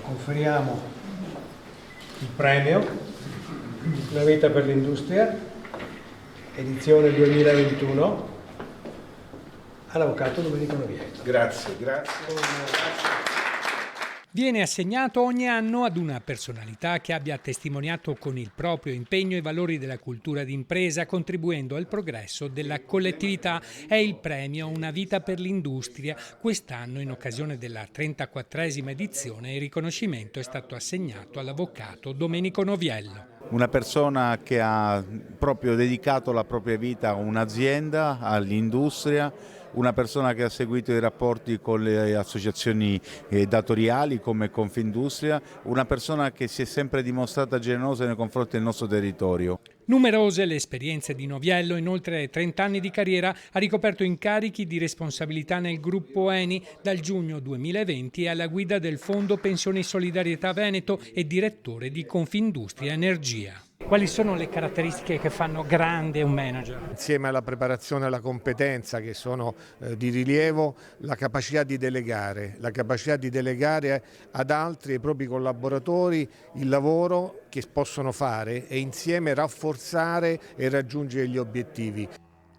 Offriamo il premio Una vita per l'industria, edizione 2021, all'avvocato Domenico Noviello. Grazie. Viene assegnato ogni anno ad una personalità che abbia testimoniato con il proprio impegno i valori della cultura d'impresa, contribuendo al progresso della collettività. È il premio Una vita per l'industria. Quest'anno, in occasione della 34esima edizione, il riconoscimento è stato assegnato all'avvocato Domenico Noviello. Una persona che ha proprio dedicato la propria vita a un'azienda, all'industria, una persona che ha seguito i rapporti con le associazioni datoriali come Confindustria, una persona che si è sempre dimostrata generosa nei confronti del nostro territorio. Numerose le esperienze di Noviello. In oltre 30 anni di carriera ha ricoperto incarichi di responsabilità nel gruppo Eni. Dal giugno 2020 è alla guida del Fondo Pensioni Solidarietà Veneto e direttore di Confindustria Energia. Quali sono le caratteristiche che fanno grande un manager? Insieme alla preparazione e alla competenza che sono di rilievo, la capacità di delegare ad altri, ai propri collaboratori, il lavoro che possono fare e insieme rafforzare e raggiungere gli obiettivi.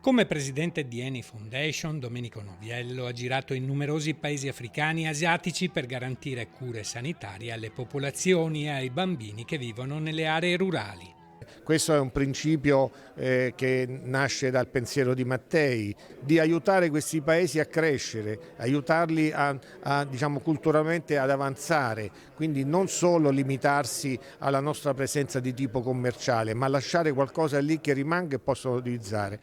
Come presidente di Eni Foundation, Domenico Noviello ha girato in numerosi paesi africani e asiatici per garantire cure sanitarie alle popolazioni e ai bambini che vivono nelle aree rurali. Questo è un principio che nasce dal pensiero di Mattei, di aiutare questi paesi a crescere, aiutarli diciamo, culturalmente ad avanzare, quindi non solo limitarsi alla nostra presenza di tipo commerciale, ma lasciare qualcosa lì che rimanga e possano utilizzare.